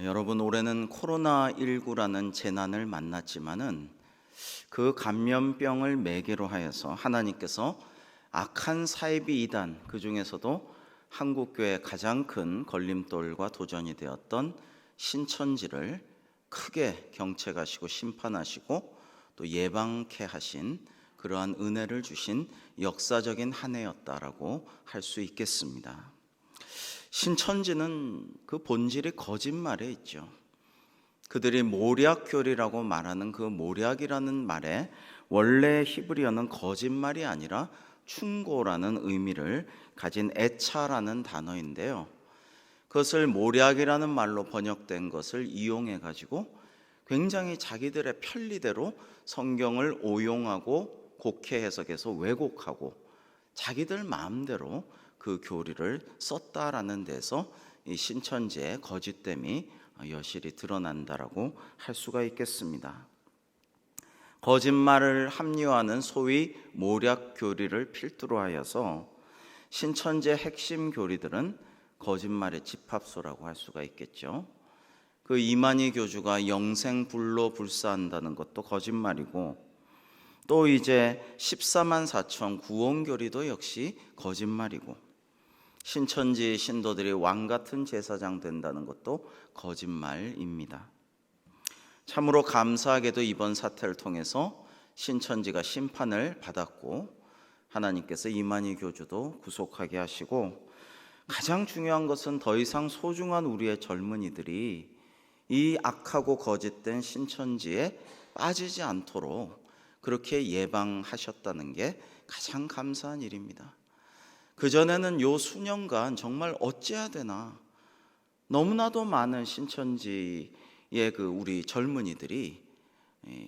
여러분, 올해는 코로나19라는 재난을 만났지만은 그 감염병을 매개로 하여서 하나님께서 악한 사이비 이단, 그 중에서도 한국교회의 가장 큰 걸림돌과 도전이 되었던 신천지를 크게 경책하시고 심판하시고 또 예방케 하신 그러한 은혜를 주신 역사적인 한 해였다라고 할 수 있겠습니다. 신천지는 그 본질이 거짓말에 있죠. 그들이 모략교리라고 말하는 그 모략이라는 말에 원래 히브리어는 거짓말이 아니라 충고라는 의미를 가진 애차라는 단어인데요, 그것을 모략이라는 말로 번역된 것을 이용해 가지고 굉장히 자기들의 편리대로 성경을 오용하고 곡해 해석해서 왜곡하고 자기들 마음대로 그 교리를 썼다라는 데서 이 신천지의 거짓됨이 여실히 드러난다라고 할 수가 있겠습니다. 거짓말을 합리화하는 소위 모략 교리를 필두로 하여서 신천지의 핵심 교리들은 거짓말의 집합소라고 할 수가 있겠죠. 그 이만희 교주가 영생불로 불사한다는 것도 거짓말이고, 또 이제 14만 4천 구원교리도 역시 거짓말이고, 신천지 신도들이 왕같은 제사장 된다는 것도 거짓말입니다. 참으로 감사하게도 이번 사태를 통해서 신천지가 심판을 받았고, 하나님께서 이만희 교주도 구속하게 하시고, 가장 중요한 것은 더 이상 소중한 우리의 젊은이들이 이 악하고 거짓된 신천지에 빠지지 않도록 그렇게 예방하셨다는 게 가장 감사한 일입니다. 그전에는 요 수년간 정말 어찌해야 되나, 너무나도 많은 신천지의 우리 젊은이들이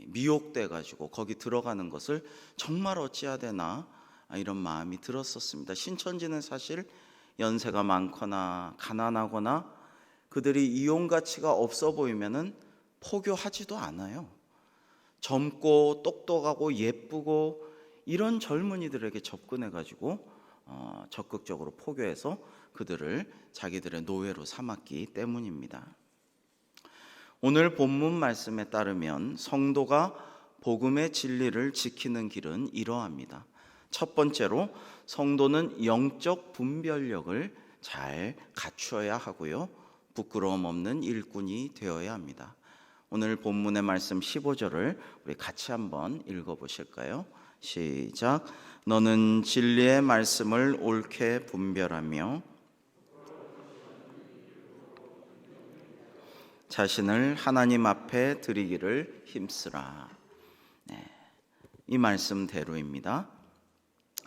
미혹돼 가지고 거기 들어가는 것을 정말 어찌해야 되나 이런 마음이 들었었습니다. 신천지는 사실 연세가 많거나 가난하거나 그들이 이용 가치가 없어 보이면은 포교하지도 않아요. 젊고 똑똑하고 예쁘고 이런 젊은이들에게 접근해 가지고 적극적으로 포교해서 그들을 자기들의 노예로 삼았기 때문입니다. 오늘 본문 말씀에 따르면 성도가 복음의 진리를 지키는 길은 이러합니다. 첫 번째로 성도는 영적 분별력을 잘 갖추어야 하고요, 부끄러움 없는 일꾼이 되어야 합니다. 오늘 본문의 말씀 15절을 우리 같이 한번 읽어보실까요? 시작. 너는 진리의 말씀을 옳게 분별하며 자신을 하나님 앞에 드리기를 힘쓰라. 이 말씀대로입니다.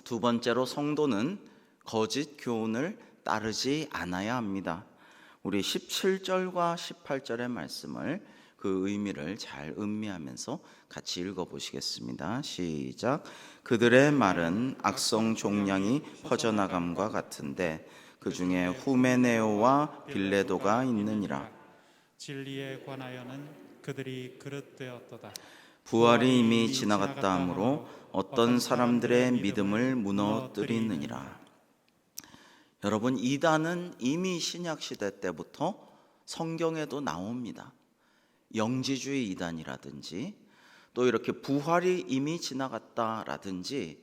두 번째로 성도는 거짓 교훈을 따르지 않아야 합니다. 우리 17절과 18절의 말씀을 그 의미를 잘 음미하면서 같이 읽어보시겠습니다. 시작. 그들의 말은 악성 종량이 퍼져나감과 같은데 그 중에 후메네오와 빌레도가 있느니라. 진리에 관하여는 그들이 그릇되었도다. 부활이 이미 지나갔다 하므로 어떤 사람들의 믿음을 무너뜨리느니라. 여러분, 이단은 이미 신약시대 때부터 성경에도 나옵니다. 영지주의 이단이라든지 또 이렇게 부활이 이미 지나갔다라든지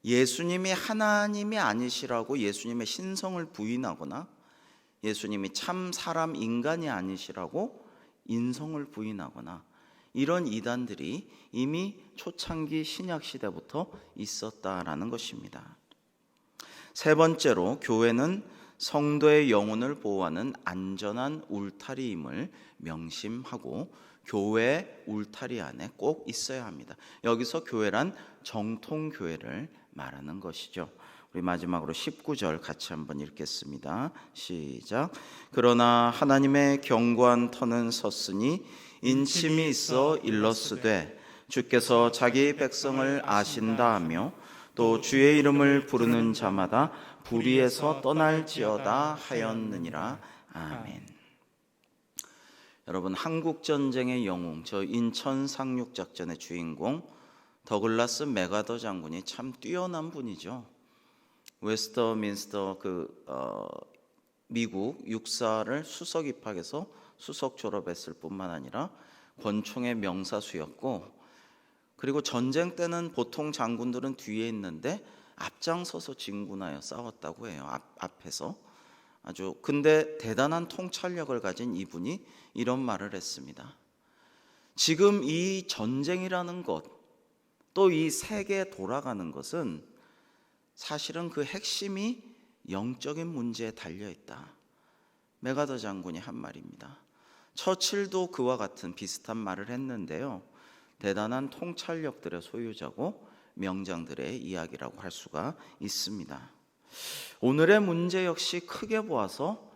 예수님이 하나님이 아니시라고 예수님의 신성을 부인하거나 예수님이 참 사람 인간이 아니시라고 인성을 부인하거나 이런 이단들이 이미 초창기 신약시대부터 있었다라는 것입니다. 세 번째로 교회는 성도의 영혼을 보호하는 안전한 울타리임을 명심하고 교회 울타리 안에 꼭 있어야 합니다. 여기서 교회란 정통교회를 말하는 것이죠. 우리 마지막으로 19절 같이 한번 읽겠습니다. 시작. 그러나 하나님의 견고한 터는 섰으니 인침이 있어 일러스되 주께서 자기 백성을 아신다 하며 또 주의 이름을 부르는 자마다 불의에서 떠날지어다 하였느니라. 아멘. 여러분, 한국전쟁의 영웅, 저 인천 상륙작전의 주인공 더글라스 맥아더 장군이 참 뛰어난 분이죠. 웨스터민스터 미국 육사를 수석 입학해서 수석 졸업했을 뿐만 아니라 권총의 명사수였고, 그리고 전쟁 때는 보통 장군들은 뒤에 있는데 앞장서서 진군하여 싸웠다고 해요. 앞에서. 아주 근데 대단한 통찰력을 가진 이분이 이런 말을 했습니다. 지금 이 전쟁이라는 것, 또 이 세계에 돌아가는 것은 사실은 그 핵심이 영적인 문제에 달려있다. 메가더 장군이 한 말입니다. 처칠도 그와 같은 비슷한 말을 했는데요, 대단한 통찰력들의 소유자고 명장들의 이야기라고 할 수가 있습니다. 오늘의 문제 역시 크게 보아서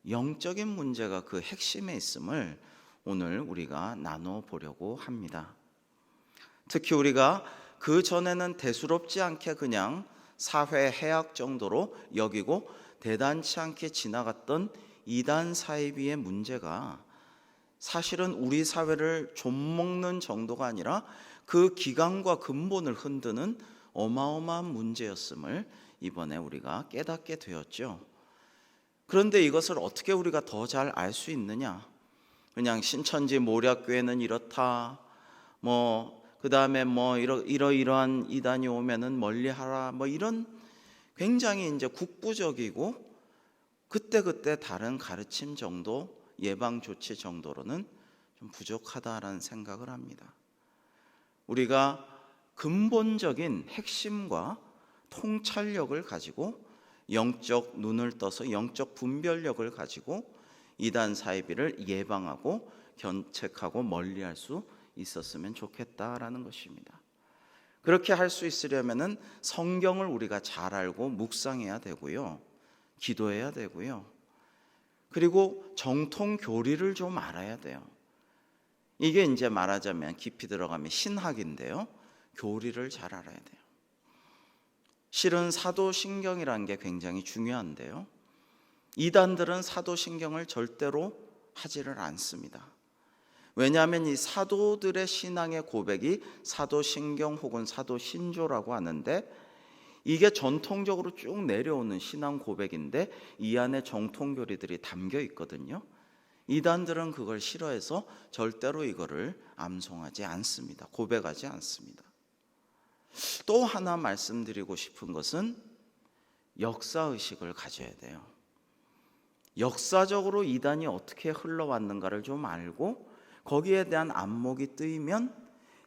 영적인 문제가 그 핵심에 있음을 오늘 우리가 나눠보려고 합니다. 특히 우리가 그 전에는 대수롭지 않게 그냥 사회 해악 정도로 여기고 대단치 않게 지나갔던 이단 사이비의 문제가 사실은 우리 사회를 좀먹는 정도가 아니라 그 기강과 근본을 흔드는 어마어마한 문제였음을 이번에 우리가 깨닫게 되었죠. 그런데 이것을 어떻게 우리가 더 잘 알 수 있느냐? 그냥 신천지 모략교회는 이렇다, 그 다음에 이러이러한 이단이 오면은 멀리하라, 이런 굉장히 이제 국부적이고 그때그때 다른 가르침 정도, 예방 조치 정도로는 좀 부족하다라는 생각을 합니다. 우리가 근본적인 핵심과 통찰력을 가지고 영적 눈을 떠서 영적 분별력을 가지고 이단 사이비를 예방하고 견책하고 멀리할 수 있었으면 좋겠다라는 것입니다. 그렇게 할 수 있으려면은 성경을 우리가 잘 알고 묵상해야 되고요, 기도해야 되고요, 그리고 정통 교리를 좀 알아야 돼요. 이게 이제 말하자면 깊이 들어가면 신학인데요, 교리를 잘 알아야 돼요. 실은 사도신경이라는 게 굉장히 중요한데요, 이단들은 사도신경을 절대로 하지를 않습니다. 왜냐하면 이 사도들의 신앙의 고백이 사도신경 혹은 사도신조라고 하는데, 이게 전통적으로 쭉 내려오는 신앙 고백인데 이 안에 정통교리들이 담겨 있거든요. 이단들은 그걸 싫어해서 절대로 이거를 암송하지 않습니다. 고백하지 않습니다. 또 하나 말씀드리고 싶은 것은 역사의식을 가져야 돼요. 역사적으로 이단이 어떻게 흘러왔는가를 좀 알고 거기에 대한 안목이 뜨이면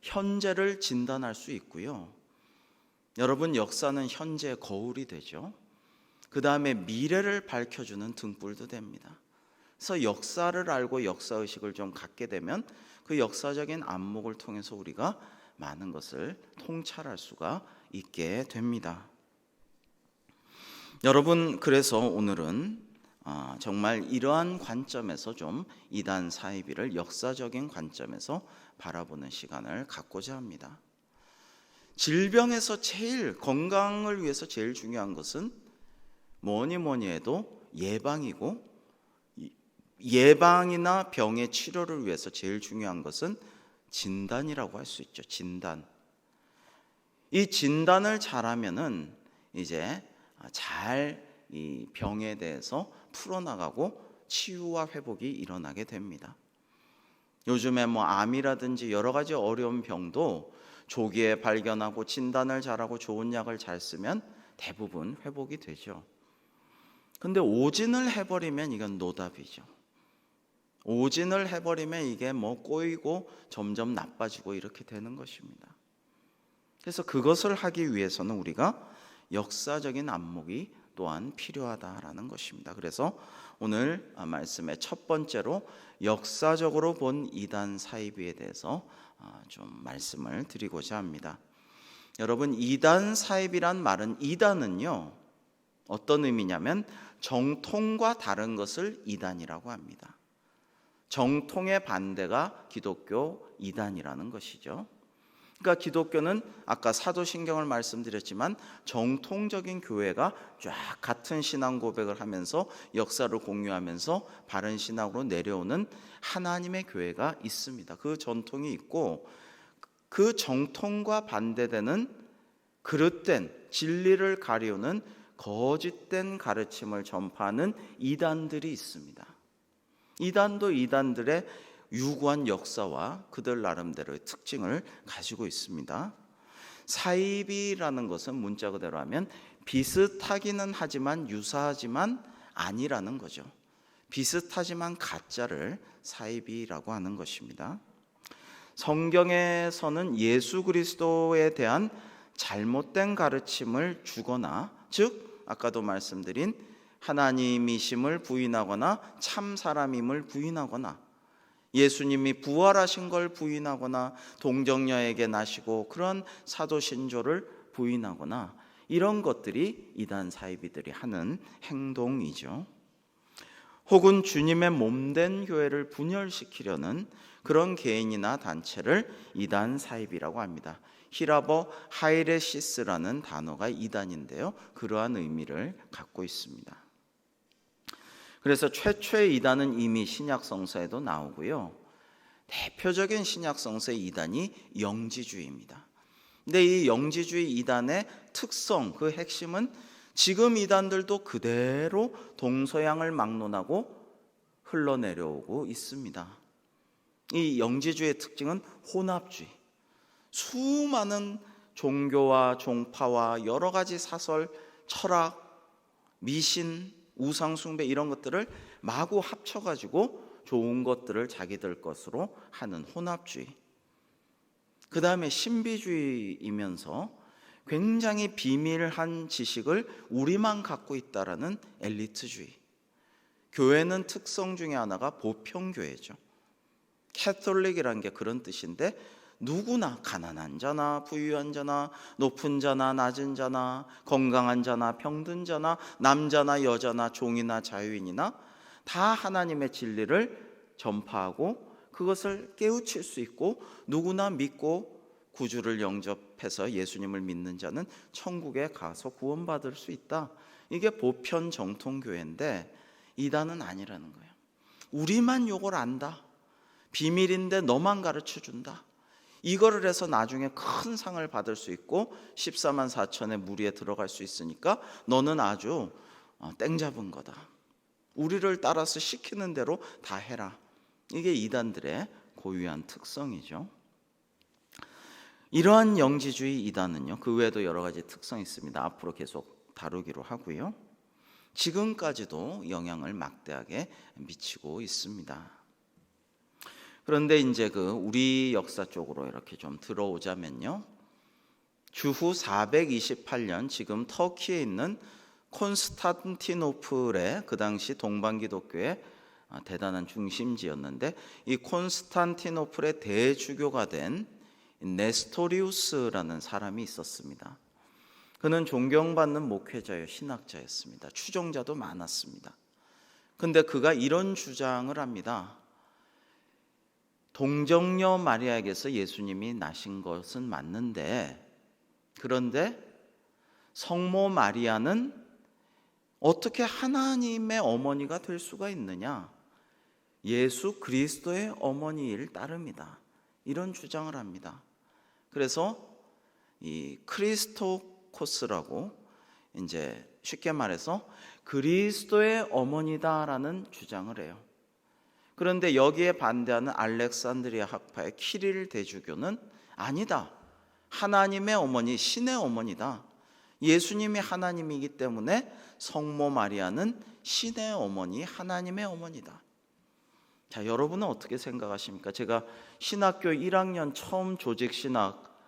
현재를 진단할 수 있고요. 여러분, 역사는 현재의 거울이 되죠. 그 다음에 미래를 밝혀주는 등불도 됩니다. 그래서 역사를 알고 역사의식을 좀 갖게 되면 그 역사적인 안목을 통해서 우리가 많은 것을 통찰할 수가 있게 됩니다. 여러분, 그래서 오늘은 정말 이러한 관점에서 좀 이단 사이비를 역사적인 관점에서 바라보는 시간을 갖고자 합니다. 질병에서 제일, 건강을 위해서 제일 중요한 것은 뭐니 해도 예방이고, 예방이나 병의 치료를 위해서 제일 중요한 것은 진단이라고 할 수 있죠. 진단. 이 진단을 잘하면은 이제 잘 이 병에 대해서 풀어나가고 치유와 회복이 일어나게 됩니다. 요즘에 암이라든지 여러 가지 어려운 병도 조기에 발견하고 진단을 잘하고 좋은 약을 잘 쓰면 대부분 회복이 되죠. 근데 오진을 해버리면 이건 노답이죠. 오진을 해버리면 이게 꼬이고 점점 나빠지고 이렇게 되는 것입니다. 그래서 그것을 하기 위해서는 우리가 역사적인 안목이 또한 필요하다라는 것입니다. 그래서 오늘 말씀의 첫 번째로 역사적으로 본 이단 사이비에 대해서 좀 말씀을 드리고자 합니다. 여러분, 이단 사이비란 말은, 이단은요 어떤 의미냐면 정통과 다른 것을 이단이라고 합니다. 정통의 반대가 기독교 이단이라는 것이죠. 그러니까 기독교는 아까 사도신경을 말씀드렸지만 정통적인 교회가 쫙 같은 신앙 고백을 하면서 역사를 공유하면서 바른 신앙으로 내려오는 하나님의 교회가 있습니다. 그 전통이 있고, 그 정통과 반대되는 그릇된 진리를 가리우는 거짓된 가르침을 전파하는 이단들이 있습니다. 이단도 이단들의 유구한 역사와 그들 나름대로의 특징을 가지고 있습니다. 사이비라는 것은 문자 그대로 하면 비슷하기는 하지만 유사하지만 아니라는 거죠. 비슷하지만 가짜를 사이비라고 하는 것입니다. 성경에서는 예수 그리스도에 대한 잘못된 가르침을 주거나, 즉 아까도 말씀드린 하나님이심을 부인하거나 참 사람임을 부인하거나 예수님이 부활하신 걸 부인하거나 동정녀에게 나시고 그런 사도신조를 부인하거나 이런 것들이 이단 사이비들이 하는 행동이죠. 혹은 주님의 몸된 교회를 분열시키려는 그런 개인이나 단체를 이단 사이비라고 합니다. 히라버 하이레시스라는 단어가 이단인데요, 그러한 의미를 갖고 있습니다. 그래서 최초의 이단은 이미 신약 성서에도 나오고요, 대표적인 신약 성서의 이단이 영지주의입니다. 근데 이 영지주의 이단의 특성, 그 핵심은 지금 이단들도 그대로 동서양을 막론하고 흘러내려오고 있습니다. 이 영지주의의 특징은 혼합주의. 수많은 종교와 종파와 여러 가지 사설, 철학, 미신, 우상숭배 이런 것들을 마구 합쳐가지고 좋은 것들을 자기들 것으로 하는 혼합주의. 그 다음에 신비주의이면서 굉장히 비밀한 지식을 우리만 갖고 있다라는 엘리트주의. 교회는 특성 중에 하나가 보편교회죠. 캐톨릭이라는 게 그런 뜻인데 누구나 가난한 자나 부유한 자나 높은 자나 낮은 자나 건강한 자나 병든 자나 남자나 여자나 종이나 자유인이나 다 하나님의 진리를 전파하고 그것을 깨우칠 수 있고 누구나 믿고 구주를 영접해서 예수님을 믿는 자는 천국에 가서 구원받을 수 있다. 이게 보편 정통교회인데 이단은 아니라는 거예요. 우리만 요걸 안다. 비밀인데 너만 가르쳐준다. 이거를 해서 나중에 큰 상을 받을 수 있고 14만 4천의 무리에 들어갈 수 있으니까 너는 아주 땡 잡은 거다. 우리를 따라서 시키는 대로 다 해라. 이게 이단들의 고유한 특성이죠. 이러한 영지주의 이단은요, 그 외에도 여러 가지 특성이 있습니다. 앞으로 계속 다루기로 하고요. 지금까지도 영향을 막대하게 미치고 있습니다. 그런데 이제 우리 역사 쪽으로 이렇게 좀 들어오자면요, 주후 428년 지금 터키에 있는 콘스탄티노플의 그 당시 동방기독교의 대단한 중심지였는데 이 콘스탄티노플의 대주교가 된 네스토리우스라는 사람이 있었습니다. 그는 존경받는 목회자요, 신학자였습니다. 추종자도 많았습니다. 근데 그가 이런 주장을 합니다. 동정녀 마리아에게서 예수님이 나신 것은 맞는데, 그런데 성모 마리아는 어떻게 하나님의 어머니가 될 수가 있느냐? 예수 그리스도의 어머니일 따름이다. 이런 주장을 합니다. 그래서 이 크리스토코스라고, 이제 쉽게 말해서 그리스도의 어머니다라는 주장을 해요. 그런데 여기에 반대하는 알렉산드리아 학파의 키릴 대주교는 아니다. 하나님의 어머니, 신의 어머니다. 예수님이 하나님이기 때문에 성모 마리아는 신의 어머니, 하나님의 어머니다. 자, 여러분은 어떻게 생각하십니까? 제가 신학교 1학년 처음 조직신학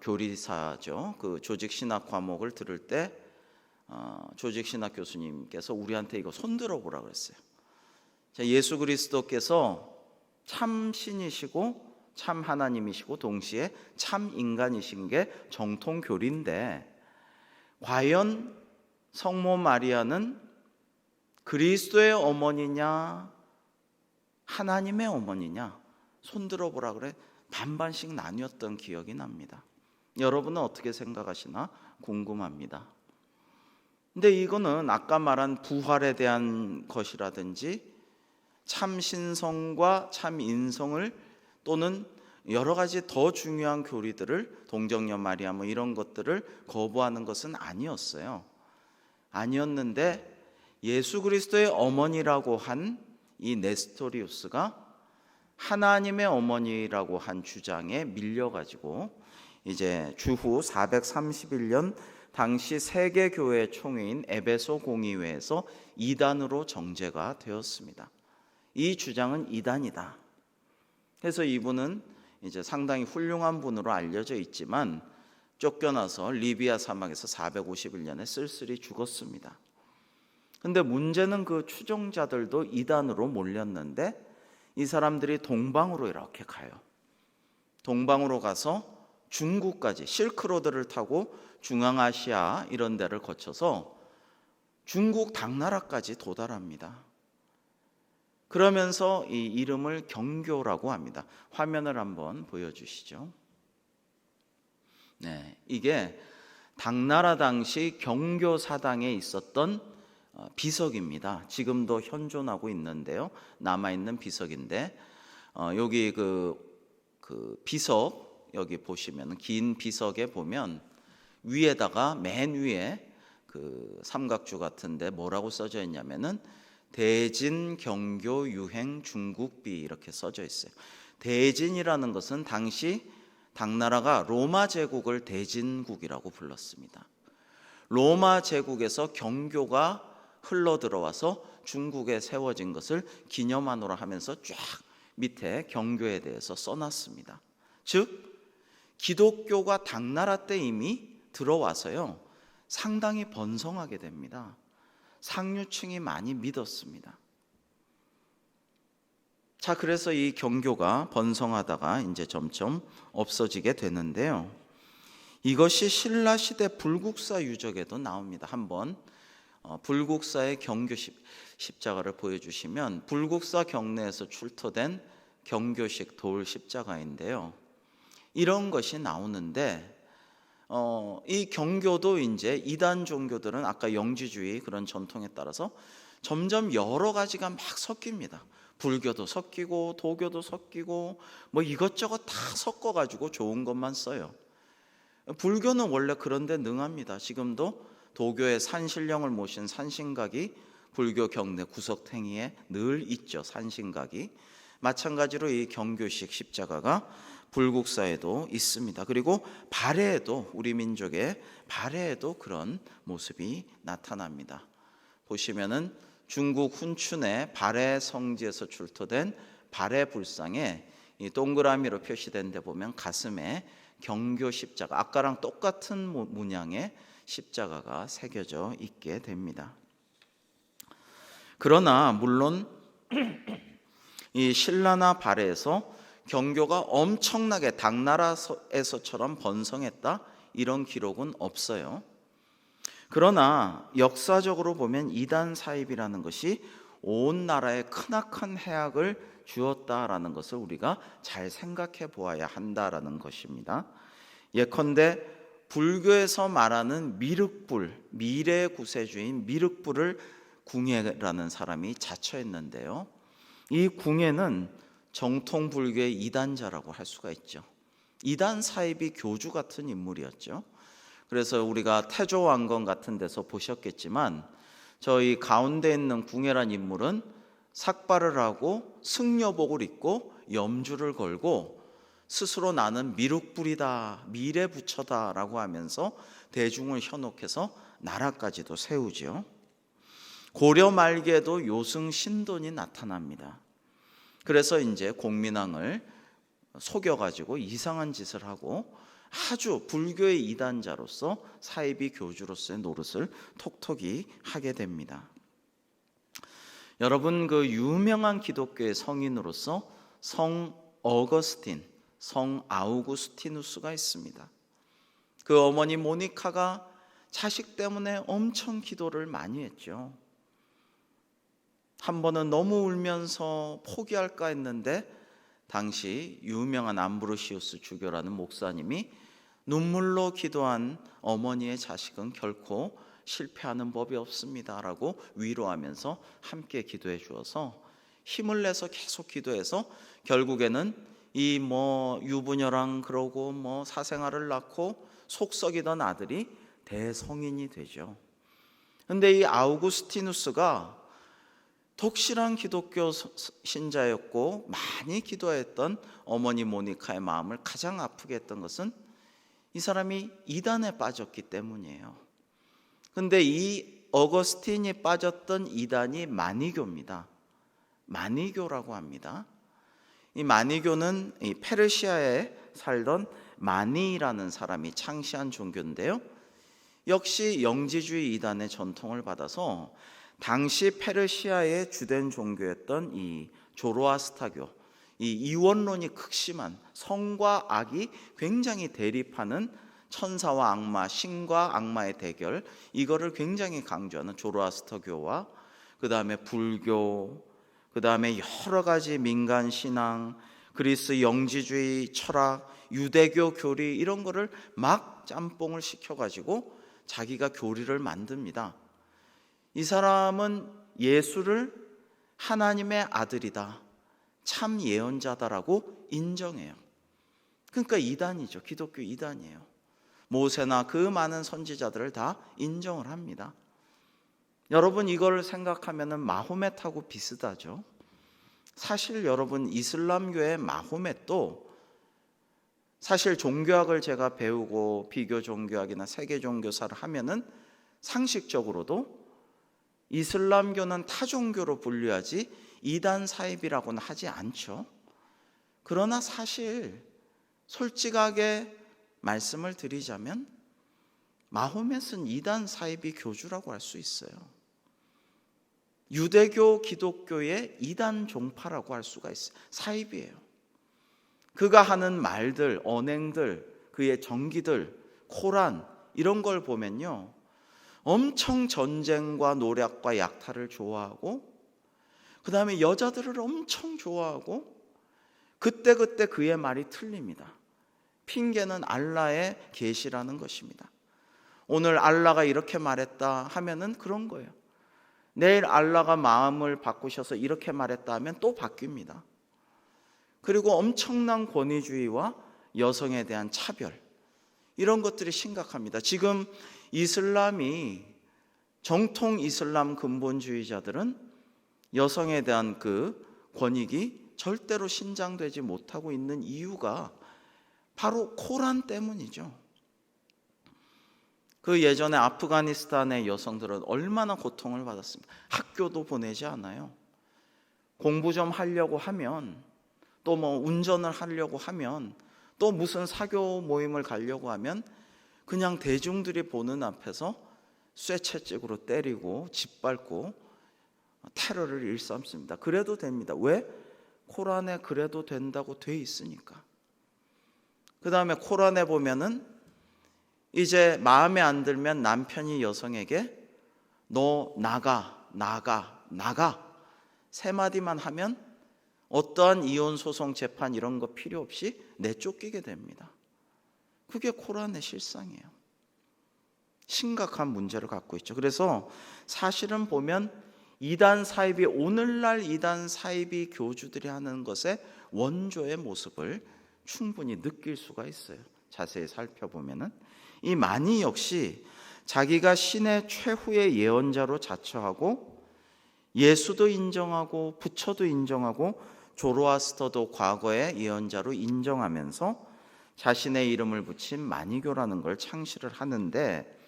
교리사죠. 그 조직신학 과목을 들을 때 조직신학 교수님께서 우리한테 이거 손들어 보라 그랬어요. 자, 예수 그리스도께서 참 신이시고 참 하나님이시고 동시에 참 인간이신 게 정통 교리인데, 과연 성모 마리아는 그리스도의 어머니냐 하나님의 어머니냐 손들어 보라 그래 반반씩 나뉘었던 기억이 납니다. 여러분은 어떻게 생각하시나 궁금합니다. 근데 이거는 아까 말한 부활에 대한 것이라든지 참 신성과 참 인성을 또는 여러 가지 더 중요한 교리들을 동정녀 마리아 이런 것들을 거부하는 것은 아니었어요. 아니었는데 예수 그리스도의 어머니라고 한 이 네스토리우스가 하나님의 어머니라고 한 주장에 밀려가지고 이제 주후 431년 당시 세계 교회 총회인 에베소 공의회에서 이단으로 정죄가 되었습니다. 이 주장은 이단이다. 그래서 이분은 이제 상당히 훌륭한 분으로 알려져 있지만 쫓겨나서 리비아 사막에서 451년에 쓸쓸히 죽었습니다. 근데 문제는 그 추종자들도 이단으로 몰렸는데 이 사람들이 동방으로 이렇게 가요. 동방으로 가서 중국까지 실크로드를 타고 중앙아시아 이런 데를 거쳐서 중국 당나라까지 도달합니다. 그러면서 이 이름을 경교라고 합니다. 화면을 한번 보여주시죠. 네, 이게 당나라 당시 경교 사당에 있었던 비석입니다. 지금도 현존하고 있는데요. 남아있는 비석인데 여기 그 비석 여기 보시면 긴 비석에 보면 위에다가 맨 위에 그 삼각주 같은데 뭐라고 써져 있냐면은 대진 경교 유행 중국비 이렇게 써져 있어요. 대진이라는 것은 당시 당나라가 로마 제국을 대진국이라고 불렀습니다. 로마 제국에서 경교가 흘러 들어와서 중국에 세워진 것을 기념하노라 하면서 쫙 밑에 경교에 대해서 써놨습니다. 즉 기독교가 당나라 때 이미 들어와서요 상당히 번성하게 됩니다. 상류층이 많이 믿었습니다. 자, 그래서 이 경교가 번성하다가 이제 점점 없어지게 되는데요. 이것이 신라 시대 불국사 유적에도 나옵니다. 한번 불국사의 경교 십자가를 보여주시면 불국사 경내에서 출토된 경교식 돌 십자가인데요. 이런 것이 나오는데 이 경교도 이제 이단 종교들은 아까 영지주의 그런 전통에 따라서 점점 여러 가지가 막 섞입니다. 불교도 섞이고 도교도 섞이고 뭐 이것저것 다 섞어가지고 좋은 것만 써요. 불교는 원래 그런 데 능합니다. 지금도 도교의 산신령을 모신 산신각이 불교 경내 구석탱이에 늘 있죠. 산신각이. 마찬가지로 이 경교식 십자가가 불국사에도 있습니다. 그리고 발해에도 우리 민족의 발해에도 그런 모습이 나타납니다. 보시면은 중국 훈춘의 발해 성지에서 출토된 발해 불상에 이 동그라미로 표시된 데 보면 가슴에 경교 십자가, 아까랑 똑같은 문양의 십자가가 새겨져 있게 됩니다. 그러나 물론 이 신라나 발해에서 경교가 엄청나게 당나라에서처럼 번성했다 이런 기록은 없어요. 그러나 역사적으로 보면 이단 사입이라는 것이 온 나라에 크나큰 해악을 주었다라는 것을 우리가 잘 생각해 보아야 한다라는 것입니다. 예컨대 불교에서 말하는 미륵불, 미래 구세주인 미륵불을 궁예라는 사람이 자처했는데요. 이 궁예는 정통 불교의 이단자라고 할 수가 있죠. 이단 사입이 교주 같은 인물이었죠. 그래서 우리가 태조왕건 같은 데서 보셨겠지만 저희 가운데 있는 궁예란 인물은 삭발을 하고 승려복을 입고 염주를 걸고 스스로 나는 미륵불이다, 미래부처다라고 하면서 대중을 현혹해서 나라까지도 세우죠. 고려 말기에도 요승 신돈이 나타납니다. 그래서 이제 공민왕을 속여가지고 이상한 짓을 하고 아주 불교의 이단자로서 사이비 교주로서의 노릇을 톡톡히 하게 됩니다. 여러분, 그 유명한 기독교의 성인으로서 성 어거스틴, 성 아우구스티누스가 있습니다. 그 어머니 모니카가 자식 때문에 엄청 기도를 많이 했죠. 한 번은 너무 울면서 포기할까 했는데 당시 유명한 암브로시우스 주교라는 목사님이 눈물로 기도한 어머니의 자식은 결코 실패하는 법이 없습니다라고 위로하면서 함께 기도해 주어서 힘을 내서 계속 기도해서 결국에는 이 유부녀랑 그러고 사생아를 낳고 속 썩이던 아들이 대성인이 되죠. 근데 이 아우구스티누스가 독실한 기독교 신자였고 많이 기도했던 어머니 모니카의 마음을 가장 아프게 했던 것은 이 사람이 이단에 빠졌기 때문이에요. 근데 이 어거스틴이 빠졌던 이단이 마니교입니다. 마니교라고 합니다. 이 마니교는 이 페르시아에 살던 마니라는 사람이 창시한 종교인데요. 역시 영지주의 이단의 전통을 받아서 당시 페르시아의 주된 종교였던 이 조로아스타교, 이 이원론이 극심한 성과 악이 굉장히 대립하는 천사와 악마, 신과 악마의 대결, 이거를 굉장히 강조하는 조로아스터교와 그 다음에 불교, 그 다음에 여러 가지 민간 신앙, 그리스 영지주의 철학, 유대교 교리 이런 거를 막 짬뽕을 시켜가지고 자기가 교리를 만듭니다. 이 사람은 예수를 하나님의 아들이다, 참 예언자다라고 인정해요. 그러니까 이단이죠. 기독교 이단이에요. 모세나 그 많은 선지자들을 다 인정을 합니다. 여러분 이걸 생각하면 마호멧하고 비슷하죠. 사실 여러분 이슬람교의 마호멧도 사실 종교학을 제가 배우고 비교 종교학이나 세계 종교사를 하면은 상식적으로도 이슬람교는 타종교로 분류하지 이단 사입이라고는 하지 않죠. 그러나 사실 솔직하게 말씀을 드리자면 마호멧은 이단 사입이 교주라고 할 수 있어요. 유대교 기독교의 이단 종파라고 할 수가 있어요. 사입이에요. 그가 하는 말들, 언행들, 그의 정기들, 코란 이런 걸 보면요, 엄청 전쟁과 노략과 약탈을 좋아하고 그 다음에 여자들을 엄청 좋아하고 그때그때 그의 말이 틀립니다. 핑계는 알라의 계시라는 것입니다. 오늘 알라가 이렇게 말했다 하면은 그런 거예요. 내일 알라가 마음을 바꾸셔서 이렇게 말했다 하면 또 바뀝니다. 그리고 엄청난 권위주의와 여성에 대한 차별, 이런 것들이 심각합니다. 지금 이슬람이, 정통 이슬람 근본주의자들은 여성에 대한 그 권익이 절대로 신장되지 못하고 있는 이유가 바로 코란 때문이죠. 그 예전에 아프가니스탄의 여성들은 얼마나 고통을 받았습니까? 학교도 보내지 않아요. 공부 좀 하려고 하면, 또 뭐 운전을 하려고 하면, 또 무슨 사교 모임을 가려고 하면 그냥 대중들이 보는 앞에서 쇠채찍으로 때리고 짓밟고 테러를 일삼습니다. 그래도 됩니다. 왜? 코란에 그래도 된다고 돼 있으니까. 그 다음에 코란에 보면은 이제 마음에 안 들면 남편이 여성에게 너 나가 세 마디만 하면 어떠한 이혼 소송 재판 이런 거 필요 없이 내쫓기게 됩니다. 그게 코란의 실상이에요. 심각한 문제를 갖고 있죠. 그래서 사실은 보면 이단 사입이, 오늘날 이단 사입이 교주들이 하는 것의 원조의 모습을 충분히 느낄 수가 있어요. 자세히 살펴보면은 이 마니 역시 자기가 신의 최후의 예언자로 자처하고 예수도 인정하고 부처도 인정하고 조로아스터도 과거의 예언자로 인정하면서 자신의 이름을 붙인 마니교라는 걸 창시를 하는데,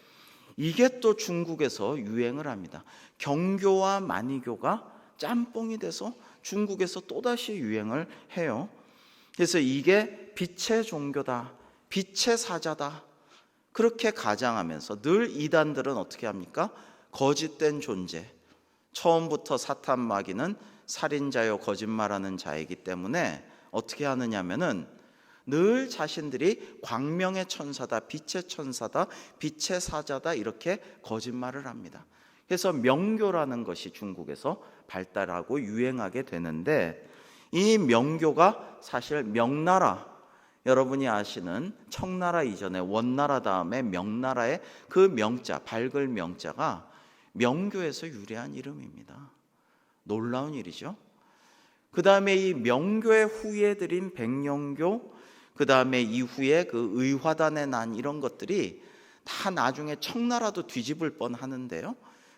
이게 또 중국에서 유행을 합니다. 경교와 마니교가 짬뽕이 돼서 중국에서 또다시 유행을 해요. 그래서 이게 빛의 종교다, 빛의 사자다, 그렇게 가장하면서 늘 이단들은 어떻게 합니까? 거짓된 존재, 처음부터 사탄 마귀는 살인자요 거짓말하는 자이기 때문에 어떻게 하느냐면은 늘 자신들이 광명의 천사다, 빛의 천사다, 빛의 사자다, 이렇게 거짓말을 합니다. 그래서 명교라는 것이 중국에서 발달하고 유행하게 되는데, 이 명교가 사실 명나라, 여러분이 아시는 청나라 이전에 원나라 다음에 명나라의 그 명자, 밝을 명자가 명교에서 유래한 이름입니다. 놀라운 일이죠. 그 다음에 이 명교의 후예들인 백령교, 그 다음에 이후에 그 의화단의 난, 이런 것들이 다 나중에 청나라도 뒤집을 뻔하는데요.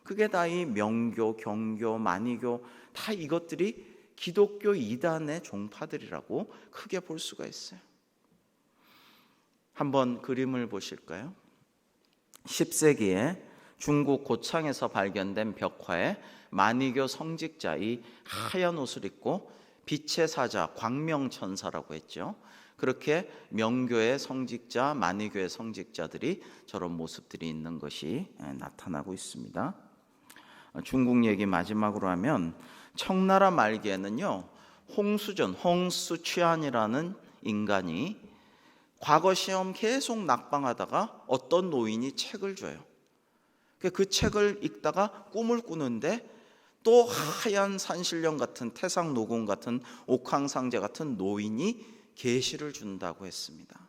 그게 다 이 명교, 경교, 만이교 다 이것들이 기독교 이단의 종파들이라고 크게 볼 수가 있어요. 한번 그림을 보실까요? 10세기에 중국 고창에서 발견된 벽화에 만이교 성직자, 이 하얀 옷을 입고 빛의 사자, 광명천사라고 했죠. 그렇게 명교의 성직자, 만이교의 성직자들이 저런 모습들이 있는 것이 나타나고 있습니다. 중국 얘기 마지막으로 하면 청나라 말기에는요, 홍수전, 홍수취안이라는 인간이 과거 시험 계속 낙방하다가 어떤 노인이 책을 줘요. 그 책을 읽다가 꿈을 꾸는데 또 하얀 산신령 같은 태상노공 같은 옥황상제 같은 노인이 계시를 준다고 했습니다.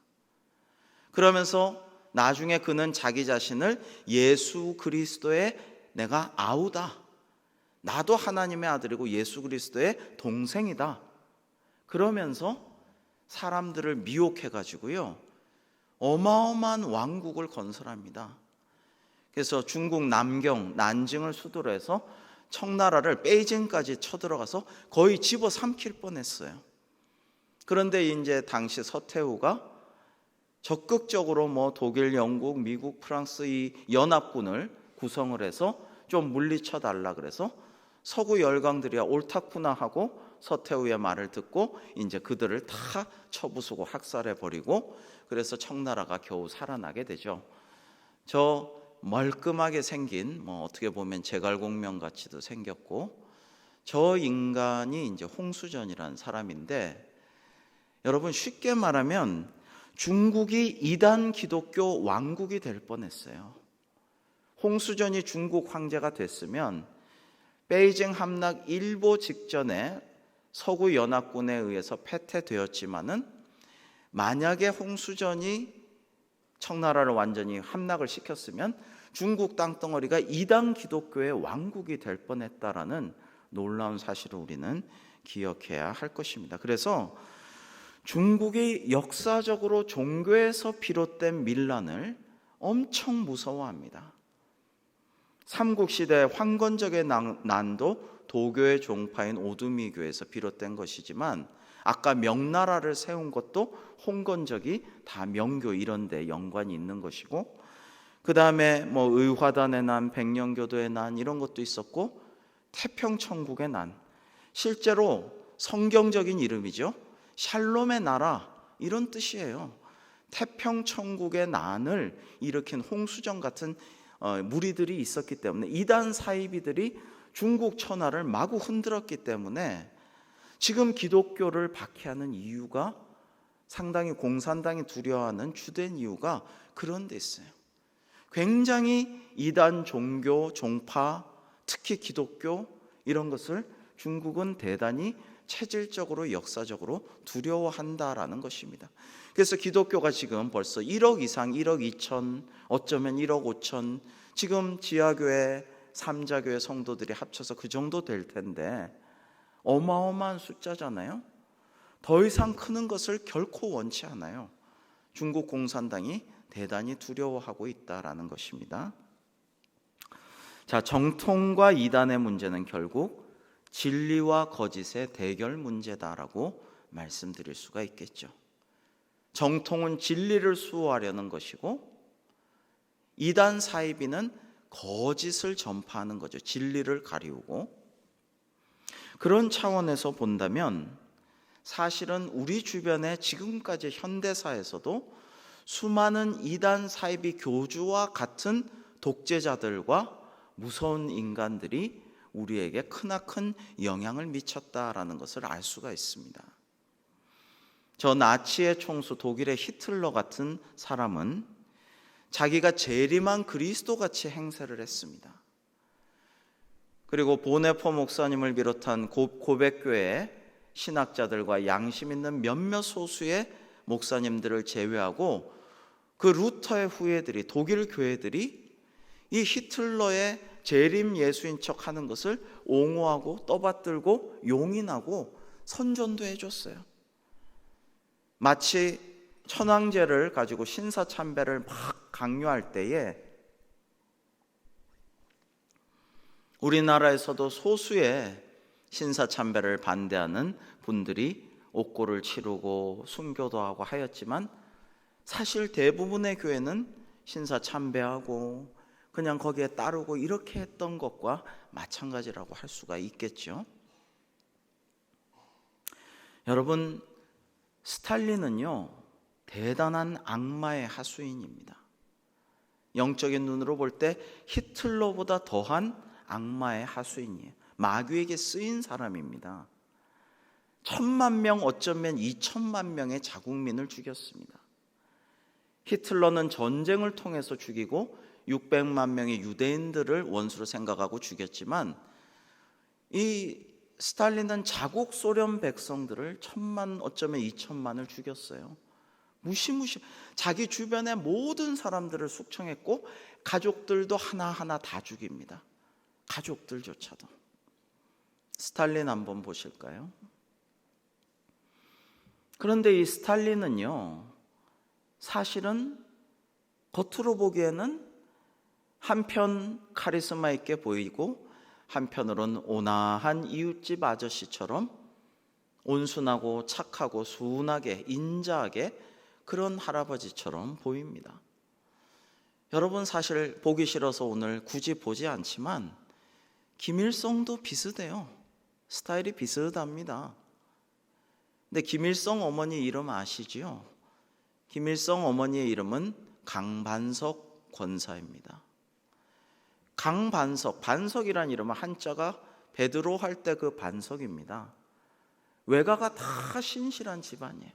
그러면서 나중에 그는 자기 자신을 예수 그리스도의 내가 아우다, 나도 하나님의 아들이고 예수 그리스도의 동생이다, 그러면서 사람들을 미혹해가지고요 어마어마한 왕국을 건설합니다. 그래서 중국 남경, 난징을 수도로 해서 청나라를 베이징까지 쳐들어가서 거의 집어삼킬 뻔했어요. 그런데 이제 당시 서태후가 적극적으로 독일, 영국, 미국, 프랑스 이 연합군을 구성을 해서 좀 물리쳐 달라 그래서 서구 열강들이야 옳다구나 하고 서태후의 말을 듣고 이제 그들을 다 쳐부수고 학살해 버리고, 그래서 청나라가 겨우 살아나게 되죠. 저 멀끔하게 생긴 어떻게 보면 제갈공명 같이도 생겼고, 저 인간이 이제 홍수전이라는 사람인데, 여러분 쉽게 말하면 중국이 이단 기독교 왕국이 될 뻔했어요. 홍수전이 중국 황제가 됐으면 베이징 함락 일보 직전에 서구 연합군에 의해서 패퇴되었지만은 만약에 홍수전이 청나라를 완전히 함락을 시켰으면 중국 땅덩어리가 이단 기독교의 왕국이 될 뻔했다라는 놀라운 사실을 우리는 기억해야 할 것입니다. 그래서 중국이 역사적으로 종교에서 비롯된 밀란을 엄청 무서워합니다. 삼국시대 황건적의 난도 도교의 종파인 오두미교에서 비롯된 것이지만, 아까 명나라를 세운 것도 홍건적이 다 명교 이런 데 연관이 있는 것이고, 그 다음에 의화단의 난, 백령교도의 난 이런 것도 있었고, 태평천국의 난, 실제로 성경적인 이름이죠. 샬롬의 나라 이런 뜻이에요. 태평천국의 난을 일으킨 홍수전 같은 무리들이 있었기 때문에, 이단 사이비들이 중국 천하를 마구 흔들었기 때문에 지금 기독교를 박해하는 이유가, 상당히 공산당이 두려워하는 주된 이유가 그런 데 있어요. 굉장히 이단 종교, 종파, 특히 기독교 이런 것을 중국은 대단히 체질적으로 역사적으로 두려워한다라는 것입니다. 그래서 기독교가 지금 벌써 1억 이상, 1억 2천, 어쩌면 1억 5천, 지금 지하교회, 삼자교회 성도들이 합쳐서 그 정도 될 텐데 어마어마한 숫자잖아요. 더 이상 크는 것을 결코 원치 않아요. 중국 공산당이 대단히 두려워하고 있다라는 것입니다. 자, 정통과 이단의 문제는 결국 진리와 거짓의 대결 문제다라고 말씀드릴 수가 있겠죠. 정통은 진리를 수호하려는 것이고, 이단 사이비는 거짓을 전파하는 거죠. 진리를 가리우고. 그런 차원에서 본다면 사실은 우리 주변에 지금까지 현대사에서도 수많은 이단 사이비 교주와 같은 독재자들과 무서운 인간들이 우리에게 크나큰 영향을 미쳤다라는 것을 알 수가 있습니다. 저 나치의 총수 독일의 히틀러 같은 사람은 자기가 재림한 그리스도같이 행세를 했습니다. 그리고 보네포 목사님을 비롯한 고백교회 신학자들과 양심 있는 몇몇 소수의 목사님들을 제외하고 그 루터의 후예들이, 독일 교회들이 이 히틀러의 재림 예수인 척 하는 것을 옹호하고 떠받들고 용인하고 선전도 해줬어요. 마치 천황제를 가지고 신사참배를 막 강요할 때에 우리나라에서도 소수의 신사참배를 반대하는 분들이 옥고를 치르고 순교도 하고 하였지만, 사실 대부분의 교회는 신사참배하고 그냥 거기에 따르고 이렇게 했던 것과 마찬가지라고 할 수가 있겠죠. 여러분, 스탈린은요 대단한 악마의 하수인입니다. 영적인 눈으로 볼 때 히틀러보다 더한 악마의 하수인이에요. 마귀에게 쓰인 사람입니다. 1,000만 명, 어쩌면 2,000만 명의 자국민을 죽였습니다. 히틀러는 전쟁을 통해서 죽이고 600만 명의 유대인들을 원수로 생각하고 죽였지만, 이 스탈린은 자국 소련 백성들을 1,000만, 어쩌면 2,000만을 죽였어요. 무시무시 자기 주변의 모든 사람들을 숙청했고, 가족들도 하나하나 다 죽입니다. 가족들조차도. 스탈린 한번 보실까요? 그런데 이 스탈린은요 사실은 겉으로 보기에는 한편 카리스마 있게 보이고 한편으로는 온화한 이웃집 아저씨처럼 온순하고 착하고 순하게 인자하게 그런 할아버지처럼 보입니다. 여러분, 사실 보기 싫어서 오늘 굳이 보지 않지만 김일성도 비슷해요. 스타일이 비슷합니다. 근데 김일성 어머니 이름 아시죠? 김일성 어머니의 이름은 강반석 권사입니다. 강반석, 반석이란 이름은 한자가 베드로 할 때 그 반석입니다. 외가가 다 신실한 집안이에요.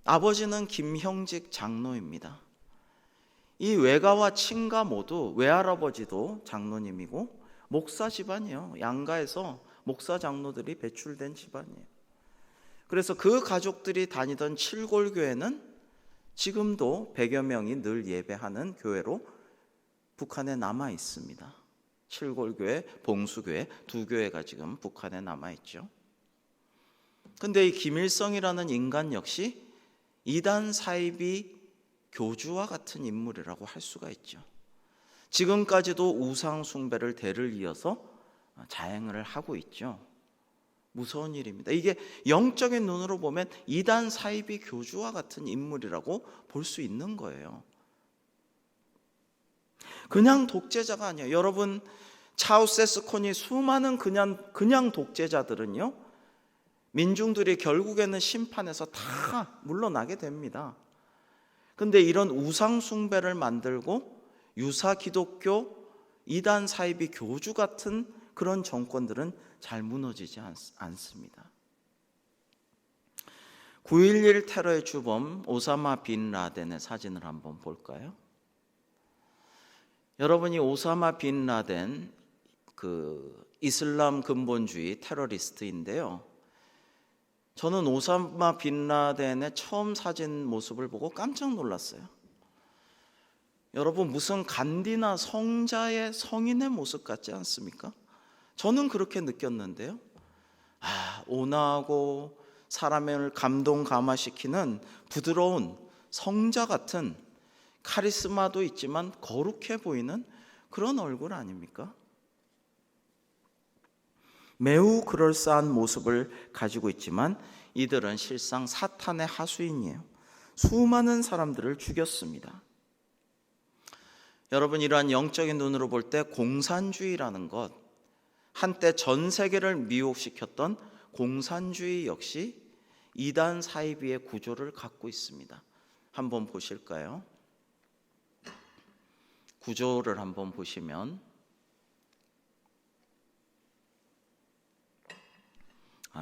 아버지는 김형직 장로입니다. 이 외가와 친가 모두, 외할아버지도 장로님이고 목사 집안이에요. 양가에서 목사 장로들이 배출된 집안이에요. 그래서 그 가족들이 다니던 칠골교회는 지금도 100여 명이 늘 예배하는 교회로 북한에 남아 있습니다. 칠골교회, 봉수교회 두 교회가 지금 북한에 남아 있죠. 근데 이 김일성이라는 인간 역시 이단 사이비 교주와 같은 인물이라고 할 수가 있죠. 지금까지도 우상 숭배를 대를 이어서 자행을 하고 있죠. 무서운 일입니다. 이게 영적인 눈으로 보면 이단 사이비 교주와 같은 인물이라고 볼 수 있는 거예요. 그냥 독재자가 아니에요. 여러분, 차우세스콘이 수많은 그냥 독재자들은요 민중들이 결국에는 심판에서 다 물러나게 됩니다. 근데 이런 우상 숭배를 만들고 유사 기독교 이단 사이비 교주 같은 그런 정권들은 잘 무너지지 않습니다. 9.11 테러의 주범 오사마 빈 라덴의 사진을 한번 볼까요? 여러분이 오사마 빈 라덴 그 이슬람 근본주의 테러리스트인데요. 저는 오사마 빈 라덴의 처음 사진 모습을 보고 깜짝 놀랐어요. 여러분, 무슨 간디나 성자의 성인의 모습 같지 않습니까? 저는 그렇게 느꼈는데요. 온화하고 사람을 감동감화시키는 부드러운 성자 같은 카리스마도 있지만 거룩해 보이는 그런 얼굴 아닙니까? 매우 그럴싸한 모습을 가지고 있지만 이들은 실상 사탄의 하수인이에요. 수많은 사람들을 죽였습니다. 여러분, 이러한 영적인 눈으로 볼 때 공산주의라는 것, 한때 전 세계를 미혹시켰던 공산주의 역시 이단 사이비의 구조를 갖고 있습니다. 한번 보실까요? 구조를 한번 보시면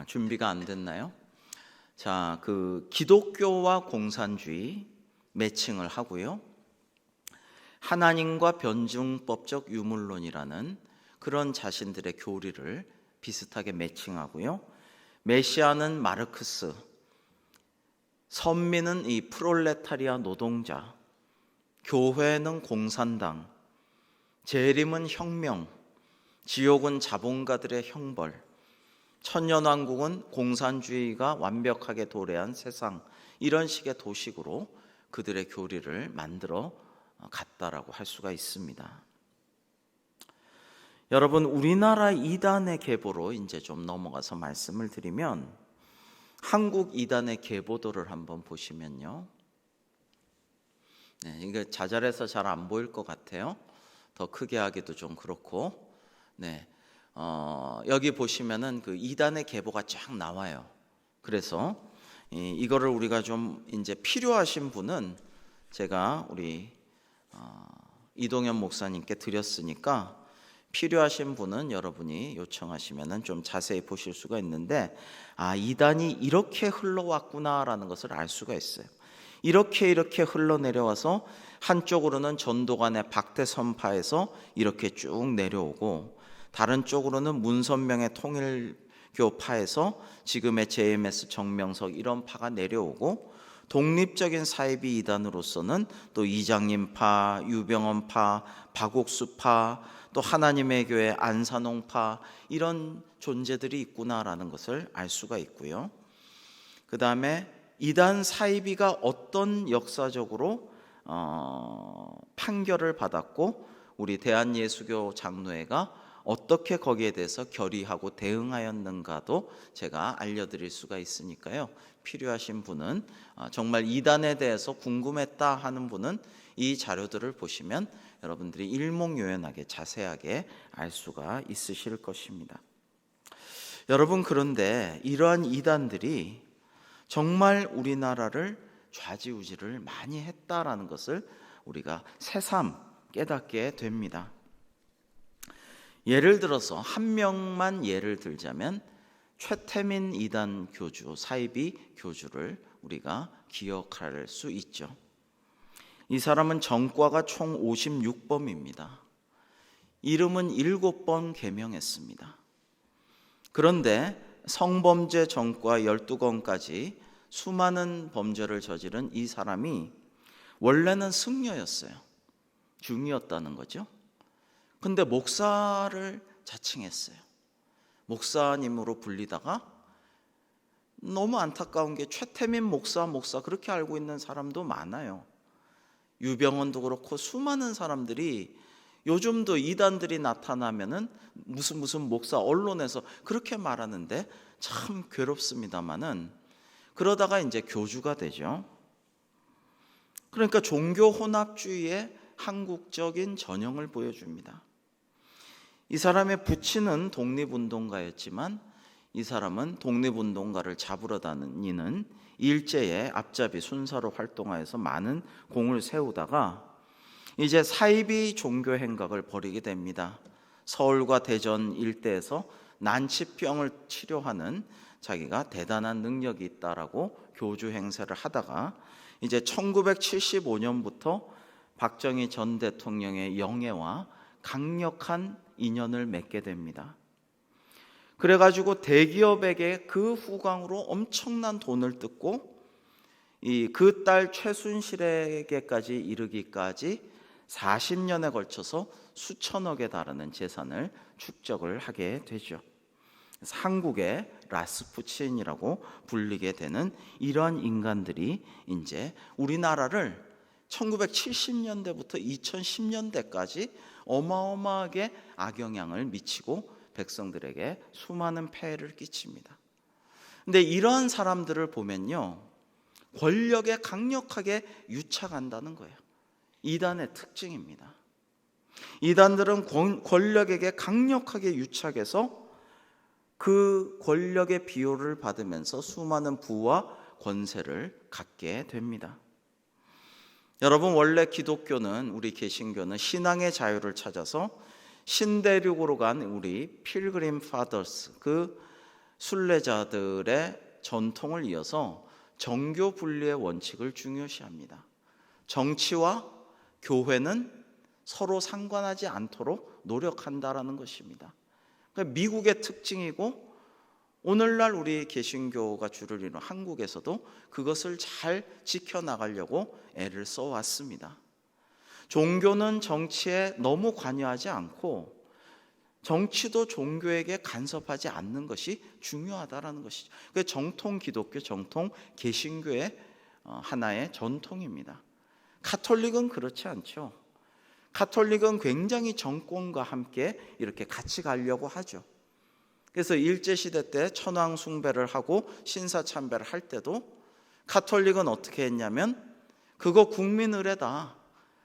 준비가 안 됐나요? 자, 그 기독교와 공산주의 매칭을 하고요. 하나님과 변증법적 유물론이라는 그런 자신들의 교리를 비슷하게 매칭하고요. 메시아는 마르크스, 선민은 이 프롤레타리아 노동자, 교회는 공산당, 재림은 혁명, 지옥은 자본가들의 형벌, 천년왕국은 공산주의가 완벽하게 도래한 세상, 이런 식의 도식으로 그들의 교리를 만들어 갔다라고 할 수가 있습니다. 여러분, 우리나라 이단의 계보로 이제 좀 넘어가서 말씀을 드리면, 한국 이단의 계보도를 한번 보시면요, 네, 이게 자잘해서 잘 안 보일 것 같아요. 더 크게 하기도 좀 그렇고, 네, 여기 보시면은 그 이단의 계보가 쫙 나와요. 그래서 이거를 우리가 좀 이제 필요하신 분은 제가 우리 이동현 목사님께 드렸으니까, 필요하신 분은 여러분이 요청하시면은 좀 자세히 보실 수가 있는데, 이단이 이렇게 흘러왔구나라는 것을 알 수가 있어요. 이렇게 흘러내려와서 한쪽으로는 전도관의 박대선파에서 이렇게 쭉 내려오고, 다른 쪽으로는 문선명의 통일교파에서 지금의 JMS 정명석 이런 파가 내려오고, 독립적인 사이비 이단으로서는 또 이장님파, 유병헌파, 박옥수파, 또 하나님의 교회 안산홍파, 이런 존재들이 있구나라는 것을 알 수가 있고요. 그 다음에 이단 사이비가 어떤 역사적으로 판결을 받았고, 우리 대한예수교 장로회가 어떻게 거기에 대해서 결의하고 대응하였는가도 제가 알려드릴 수가 있으니까요, 필요하신 분은, 정말 이단에 대해서 궁금했다 하는 분은 이 자료들을 보시면 여러분들이 일목요연하게 자세하게 알 수가 있으실 것입니다. 여러분, 그런데 이러한 이단들이 정말 우리나라를 좌지우지를 많이 했다라는 것을 우리가 새삼 깨닫게 됩니다. 예를 들어서 한 명만 예를 들자면 최태민 이단 교주, 사이비 교주를 우리가 기억할 수 있죠. 이 사람은 전과가 총 56범입니다. 이름은 7번 개명했습니다. 그런데 성범죄 전과 12건까지 수많은 범죄를 저지른 이 사람이 원래는 승려였어요. 중이었다는 거죠. 근데 목사를 자칭했어요. 목사님으로 불리다가, 너무 안타까운 게 최태민 목사 그렇게 알고 있는 사람도 많아요. 유병헌도 그렇고 수많은 사람들이 요즘도 이단들이 나타나면은 무슨 목사 언론에서 그렇게 말하는데 참 괴롭습니다만은, 그러다가 이제 교주가 되죠. 그러니까 종교 혼합주의의 한국적인 전형을 보여줍니다. 이 사람의 부친은 독립운동가였지만 이 사람은 독립운동가를 잡으러 다니는 일제의 앞잡이 순사로 활동하여서 많은 공을 세우다가 이제 사이비 종교 행각을 벌이게 됩니다. 서울과 대전 일대에서 난치병을 치료하는 자기가 대단한 능력이 있다라고 교주 행세를 하다가 이제 1975년부터 박정희 전 대통령의 영예와 강력한 인연을 맺게 됩니다. 그래가지고 대기업에게 그 후광으로 엄청난 돈을 뜯고 그 딸 최순실에게까지 이르기까지 40년에 걸쳐서 수천억에 달하는 재산을 축적을 하게 되죠. 그래서 한국의 라스푸친이라고 불리게 되는 이러한 인간들이 이제 우리나라를 1970년대부터 2010년대까지 어마어마하게 악영향을 미치고 백성들에게 수많은 폐해를 끼칩니다. 근데 이러한 사람들을 보면요, 권력에 강력하게 유착한다는 거예요. 이단의 특징입니다. 이단들은 권력에게 강력하게 유착해서 그 권력의 비호를 받으면서 수많은 부와 권세를 갖게 됩니다. 여러분, 원래 기독교는, 우리 개신교는 신앙의 자유를 찾아서 신대륙으로 간 우리 필그림 파더스, 그 순례자들의 전통을 이어서 정교 분리의 원칙을 중요시합니다. 정치와 교회는 서로 상관하지 않도록 노력한다라는 것입니다. 그러니까 미국의 특징이고, 오늘날 우리 개신교가 주를 이루는 한국에서도 그것을 잘 지켜나가려고 애를 써왔습니다. 종교는 정치에 너무 관여하지 않고 정치도 종교에게 간섭하지 않는 것이 중요하다라는 것이죠. 그게 정통 기독교, 정통 개신교의 하나의 전통입니다. 가톨릭은 그렇지 않죠. 가톨릭은 굉장히 정권과 함께 이렇게 같이 가려고 하죠. 그래서 일제시대 때 천황 숭배를 하고 신사 참배를 할 때도 가톨릭은 어떻게 했냐면 그거 국민 의례다,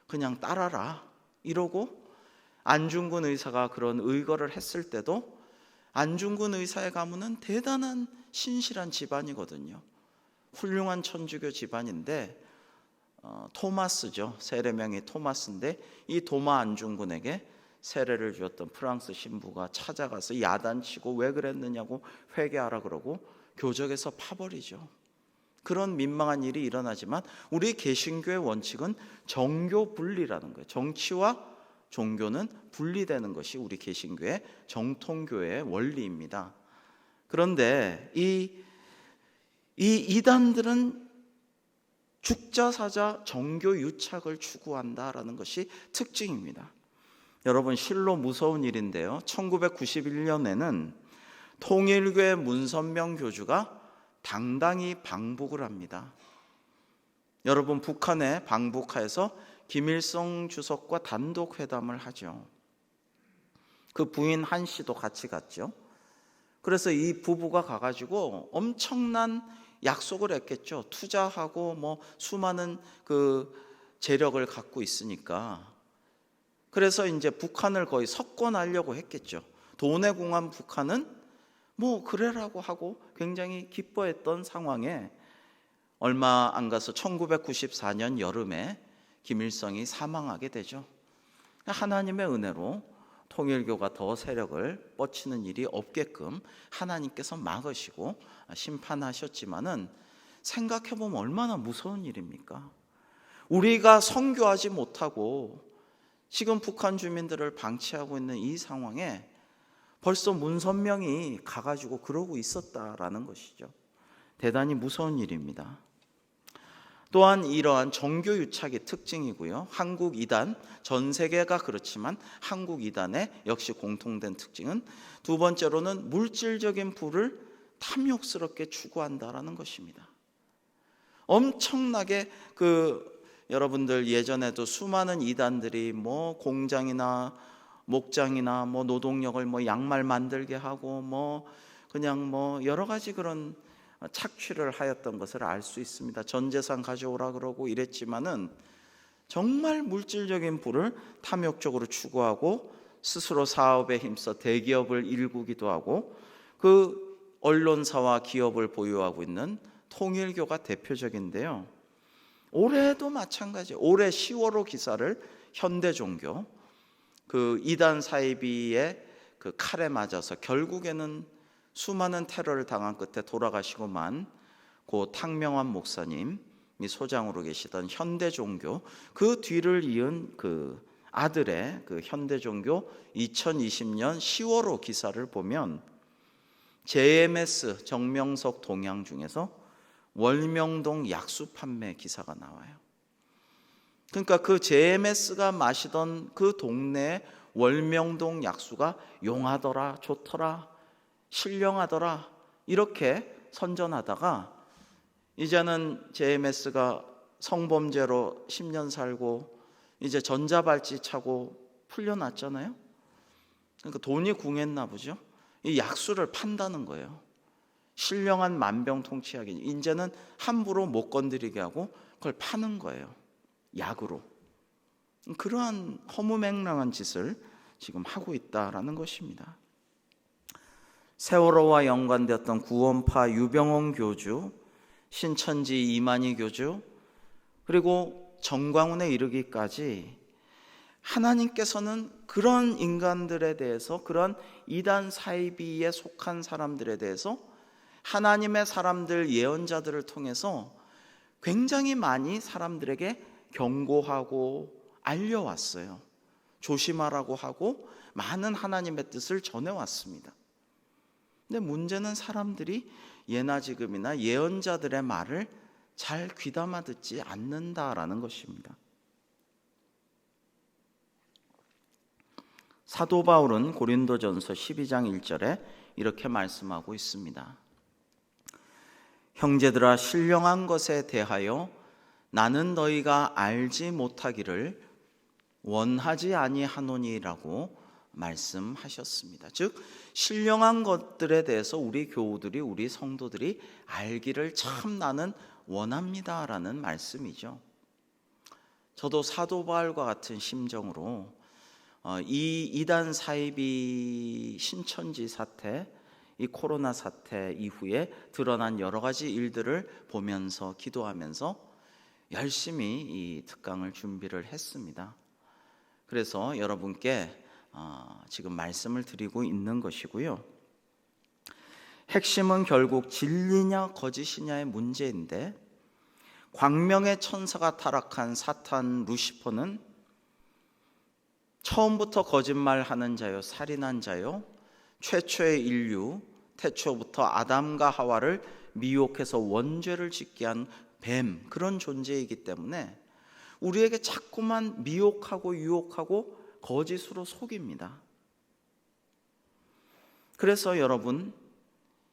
그냥 따라라 이러고, 안중근 의사가 그런 의거를 했을 때도 안중근 의사의 가문은 대단한 신실한 집안이거든요. 훌륭한 천주교 집안인데 토마스죠. 세례명이 토마스인데 이 도마 안중근에게 세례를 주었던 프랑스 신부가 찾아가서 야단치고 왜 그랬느냐고 회개하라 그러고 교적에서 파버리죠. 그런 민망한 일이 일어나지만 우리 개신교의 원칙은 정교 분리라는 거예요. 정치와 종교는 분리되는 것이 우리 개신교의 정통교회의 원리입니다. 그런데 이 이단들은 죽자사자 정교 유착을 추구한다라는 것이 특징입니다. 여러분, 실로 무서운 일인데요, 1991년에는 통일교회 문선명 교주가 당당히 방북을 합니다. 여러분, 북한에 방북해서 김일성 주석과 단독 회담을 하죠. 그 부인 한 씨도 같이 갔죠. 그래서 이 부부가 가가지고 엄청난 약속을 했겠죠. 투자하고 뭐 수많은 그 재력을 갖고 있으니까. 그래서 이제 북한을 거의 석권하려고 했겠죠. 돈에 궁한 북한은 뭐 그래라고 하고 굉장히 기뻐했던 상황에 얼마 안 가서 1994년 여름에 김일성이 사망하게 되죠. 하나님의 은혜로 통일교가 더 세력을 뻗치는 일이 없게끔 하나님께서 막으시고 심판하셨지만은, 생각해보면 얼마나 무서운 일입니까? 우리가 선교하지 못하고 지금 북한 주민들을 방치하고 있는 이 상황에 벌써 문선명이 가가지고 그러고 있었다라는 것이죠. 대단히 무서운 일입니다. 또한 이러한 정교 유착의 특징이고요, 한국 이단, 전 세계가 그렇지만 한국 이단의 역시 공통된 특징은 두 번째로는 물질적인 부를 탐욕스럽게 추구한다라는 것입니다. 엄청나게 여러분들 예전에도 수많은 이단들이 뭐 공장이나 목장이나 뭐 노동력을 뭐 양말 만들게 하고 뭐 그냥 뭐 여러 가지 그런 착취를 하였던 것을 알 수 있습니다. 전 재산 가져오라 그러고 이랬지만은 정말 물질적인 부를 탐욕적으로 추구하고 스스로 사업에 힘써 대기업을 일구기도 하고, 그 언론사와 기업을 보유하고 있는 통일교가 대표적인데요. 올해도 마찬가지예요. 올해 10월호 기사를 현대종교 그 이단 사이비의 그 칼에 맞아서 결국에는 수많은 테러를 당한 끝에 돌아가시고만 고 탕명환 목사님이 소장으로 계시던 현대종교, 그 뒤를 이은 그 아들의 그 현대종교 2020년 10월호 기사를 보면 JMS 정명석 동향 중에서 월명동 약수 판매 기사가 나와요. 그러니까 그 JMS가 마시던 그 동네 월명동 약수가 용하더라, 좋더라, 신령하더라 이렇게 선전하다가 이제는 JMS가 성범죄로 10년 살고 이제 전자발찌 차고 풀려났잖아요. 그러니까 돈이 궁했나 보죠. 이 약수를 판다는 거예요. 신령한 만병통치약이 이제는 함부로 못 건드리게 하고 그걸 파는 거예요. 약으로. 그러한 허무맹랑한 짓을 지금 하고 있다라는 것입니다. 세월호와 연관되었던 구원파 유병원 교주, 신천지 이만희 교주, 그리고 정광훈에 이르기까지 하나님께서는 그런 인간들에 대해서, 그런 이단 사이비에 속한 사람들에 대해서 하나님의 사람들, 예언자들을 통해서 굉장히 많이 사람들에게 경고하고 알려왔어요. 조심하라고 하고 많은 하나님의 뜻을 전해왔습니다. 근데 문제는 사람들이 예나 지금이나 예언자들의 말을 잘 귀담아 듣지 않는다라는 것입니다. 사도 바울은 고린도전서 12장 1절에 이렇게 말씀하고 있습니다. 형제들아, 신령한 것에 대하여 나는 너희가 알지 못하기를 원하지 아니하노니라고 말씀하셨습니다. 즉 신령한 것들에 대해서 우리 교우들이, 우리 성도들이 알기를 참 나는 원합니다라는 말씀이죠. 저도 사도 바울과 같은 심정으로 이 이단 사이비 신천지 사태, 이 코로나 사태 이후에 드러난 여러 가지 일들을 보면서 기도하면서 열심히 이 특강을 준비를 했습니다. 그래서 여러분께 지금 말씀을 드리고 있는 것이고요. 핵심은 결국 진리냐 거짓이냐의 문제인데, 광명의 천사가 타락한 사탄 루시퍼는 처음부터 거짓말하는 자요, 살인한 자요, 최초의 인류, 태초부터 아담과 하와를 미혹해서 원죄를 짓게 한 뱀, 그런 존재이기 때문에 우리에게 자꾸만 미혹하고 유혹하고 거짓으로 속입니다. 그래서 여러분,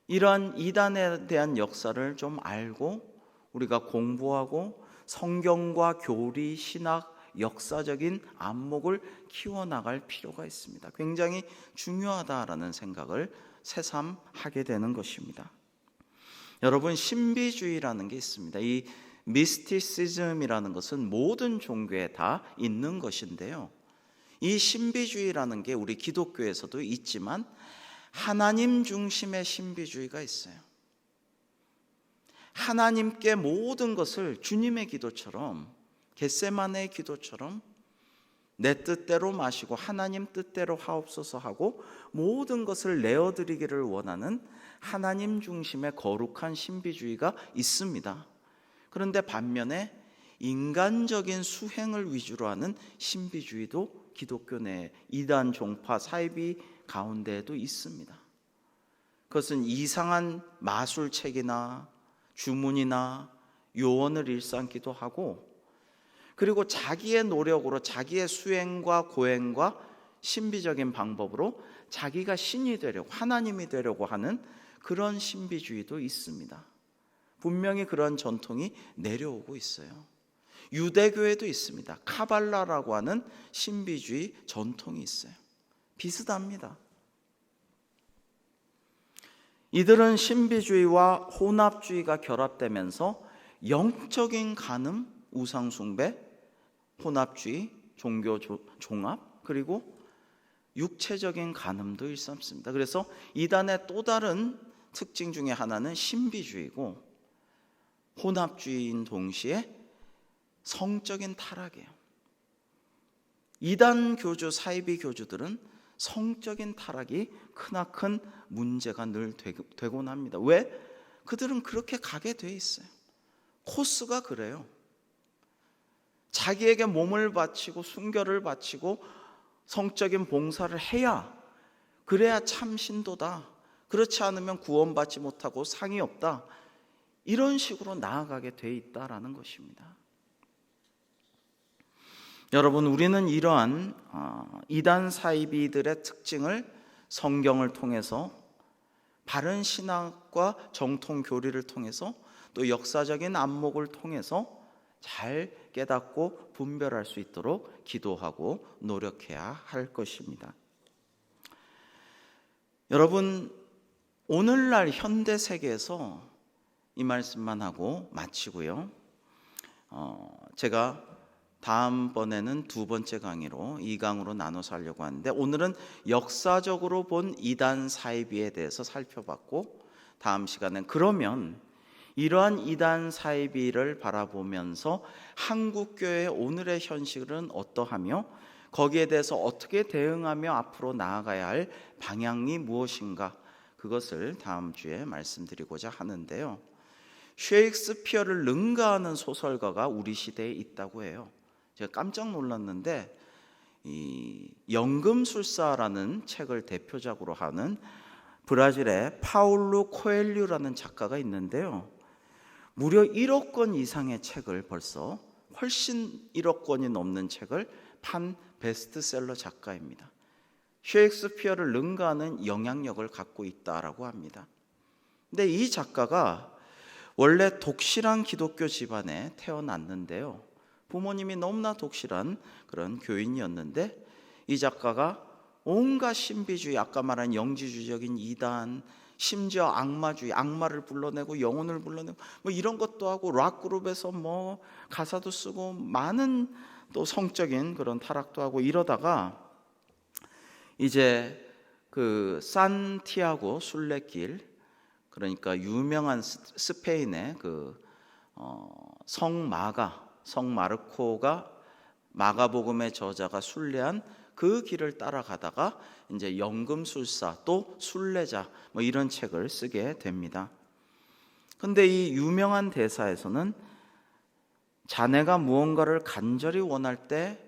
이러한 이단에 대한 역사를 좀 알고 우리가 공부하고 성경과 교리, 신학, 역사적인 안목을 키워나갈 필요가 있습니다. 굉장히 중요하다라는 생각을 새삼 하게 되는 것입니다. 여러분, 신비주의라는 게 있습니다. 이 미스티시즘이라는 것은 모든 종교에 다 있는 것인데요, 이 신비주의라는 게 우리 기독교에서도 있지만 하나님 중심의 신비주의가 있어요. 하나님께 모든 것을, 주님의 기도처럼, 겟세마네의 기도처럼 내 뜻대로 마시고 하나님 뜻대로 하옵소서 하고 모든 것을 내어드리기를 원하는 하나님 중심의 거룩한 신비주의가 있습니다. 그런데 반면에 인간적인 수행을 위주로 하는 신비주의도 기독교 내 이단 종파 사이비 가운데에도 있습니다. 그것은 이상한 마술책이나 주문이나 요원을 일삼기도 하고, 그리고 자기의 노력으로 자기의 수행과 고행과 신비적인 방법으로 자기가 신이 되려고, 하나님이 되려고 하는 그런 신비주의도 있습니다. 분명히 그런 전통이 내려오고 있어요. 유대교에도 있습니다. 카발라라고 하는 신비주의 전통이 있어요. 비슷합니다. 이들은 신비주의와 혼합주의가 결합되면서 영적인 간음, 우상숭배, 혼합주의, 종교 종합, 그리고 육체적인 간음도 일삼습니다. 그래서 이단의 또 다른 특징 중에 하나는 신비주의고 혼합주의인 동시에 성적인 타락이에요. 이단 교주, 사이비 교주들은 성적인 타락이 크나큰 문제가 늘 되곤 합니다. 왜? 그들은 그렇게 가게 돼 있어요. 코스가 그래요. 자기에게 몸을 바치고 순결을 바치고 성적인 봉사를 해야, 그래야 참 신도다, 그렇지 않으면 구원받지 못하고 상이 없다, 이런 식으로 나아가게 돼 있다라는 것입니다. 여러분, 우리는 이러한 이단 사이비들의 특징을 성경을 통해서, 바른 신학과 정통 교리를 통해서, 또 역사적인 안목을 통해서 잘 깨닫고 분별할 수 있도록 기도하고 노력해야 할 것입니다. 여러분, 오늘날 현대 세계에서 이 말씀만 하고 마치고요, 제가 다음번에는 두 번째 강의로, 이 강으로 나눠서 하려고 하는데, 오늘은 역사적으로 본 이단 사이비에 대해서 살펴봤고, 다음 시간엔 그러면 이러한 이단 사이비를 바라보면서 한국교회의 오늘의 현실은 어떠하며 거기에 대해서 어떻게 대응하며 앞으로 나아가야 할 방향이 무엇인가, 그것을 다음 주에 말씀드리고자 하는데요, 셰익스피어를 능가하는 소설가가 우리 시대에 있다고 해요. 제가 깜짝 놀랐는데, 이 연금술사라는 책을 대표작으로 하는 브라질의 파울루 코엘류라는 작가가 있는데요, 무려 1억 권 이상의 책을, 벌써 훨씬 1억 권이 넘는 책을 판 베스트셀러 작가입니다. 셰익스피어를 능가하는 영향력을 갖고 있다라고 합니다. 근데 이 작가가 원래 독실한 기독교 집안에 태어났는데요, 부모님이 너무나 독실한 그런 교인이었는데 이 작가가 온갖 신비주의, 아까 말한 영지주의적인 이단, 심지어 악마주의, 악마를 불러내고 영혼을 불러내고 뭐 이런 것도 하고 락 그룹에서 뭐 가사도 쓰고 많은 또 성적인 그런 타락도 하고 이러다가 이제 그 산티아고 순례길, 그러니까 유명한 스페인의 그 성 마르코가 마가복음의 저자가 순례한 그 길을 따라가다가 이제 연금술사 또 순례자 뭐 이런 책을 쓰게 됩니다. 근데 이 유명한 대사에서는 자네가 무언가를 간절히 원할 때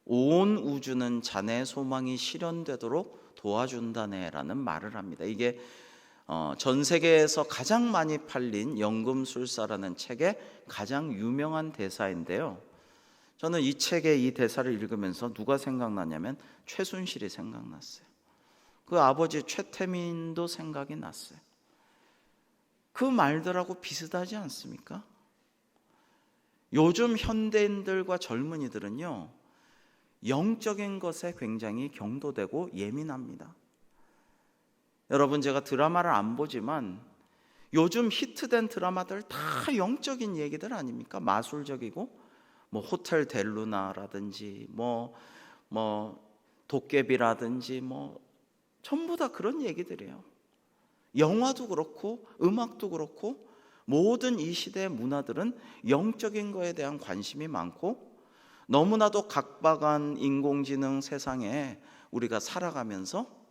온 우주는 자네의 소망이 실현되도록 도와준다네라는 말을 합니다. 이게 전 세계에서 가장 많이 팔린 연금술사라는 책의 가장 유명한 대사인데요. 저는 이 책의 이 대사를 읽으면서 누가 생각나냐면 최순실이 생각났어요. 그 아버지 최태민도 생각이 났어요. 그 말들하고 비슷하지 않습니까? 요즘 현대인들과 젊은이들은요, 영적인 것에 굉장히 경도되고 예민합니다. 여러분, 제가 드라마를 안 보지만 요즘 히트된 드라마들 다 영적인 얘기들 아닙니까? 마술적이고 뭐 호텔 델루나라든지 뭐 도깨비라든지 뭐 전부 다 그런 얘기들이에요. 영화도 그렇고 음악도 그렇고 모든 이 시대의 문화들은 영적인 거에 대한 관심이 많고, 너무나도 각박한 인공지능 세상에 우리가 살아가면서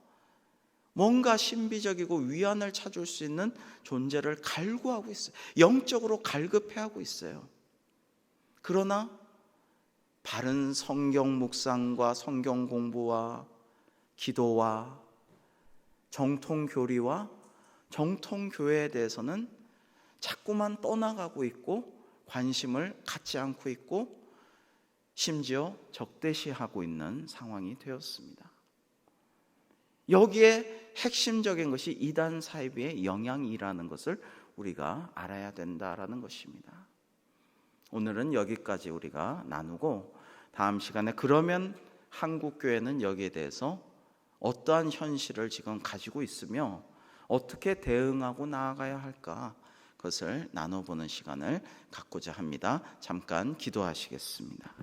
뭔가 신비적이고 위안을 찾을 수 있는 존재를 갈구하고 있어요. 영적으로 갈급해하고 있어요. 그러나 바른 성경 묵상과 성경 공부와 기도와 정통교리와 정통교회에 대해서는 자꾸만 떠나가고 있고 관심을 갖지 않고 있고 심지어 적대시하고 있는 상황이 되었습니다. 여기에 핵심적인 것이 이단 사이비의 영향이라는 것을 우리가 알아야 된다라는 것입니다. 오늘은 여기까지 우리가 나누고, 다음 시간에 그러면 한국교회는 여기에 대해서 어떠한 현실을 지금 가지고 있으며 어떻게 대응하고 나아가야 할까, 그것을 나눠보는 시간을 갖고자 합니다. 잠깐 기도하시겠습니다.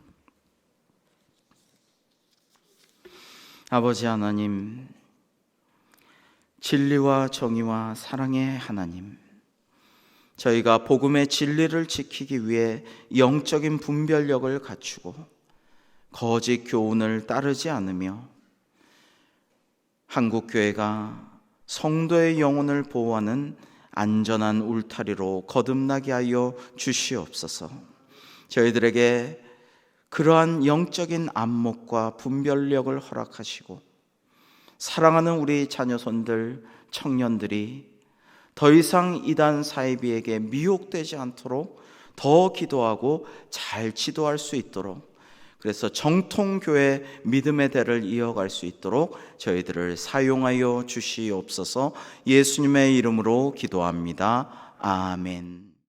아버지 하나님, 진리와 정의와 사랑의 하나님, 저희가 복음의 진리를 지키기 위해 영적인 분별력을 갖추고 거짓 교훈을 따르지 않으며 한국교회가 성도의 영혼을 보호하는 안전한 울타리로 거듭나게 하여 주시옵소서. 저희들에게 그러한 영적인 안목과 분별력을 허락하시고 사랑하는 우리 자녀손들, 청년들이 더 이상 이단 사이비에게 미혹되지 않도록 더 기도하고 잘 지도할 수 있도록, 그래서 정통교회 믿음의 대를 이어갈 수 있도록 저희들을 사용하여 주시옵소서. 예수님의 이름으로 기도합니다. 아멘.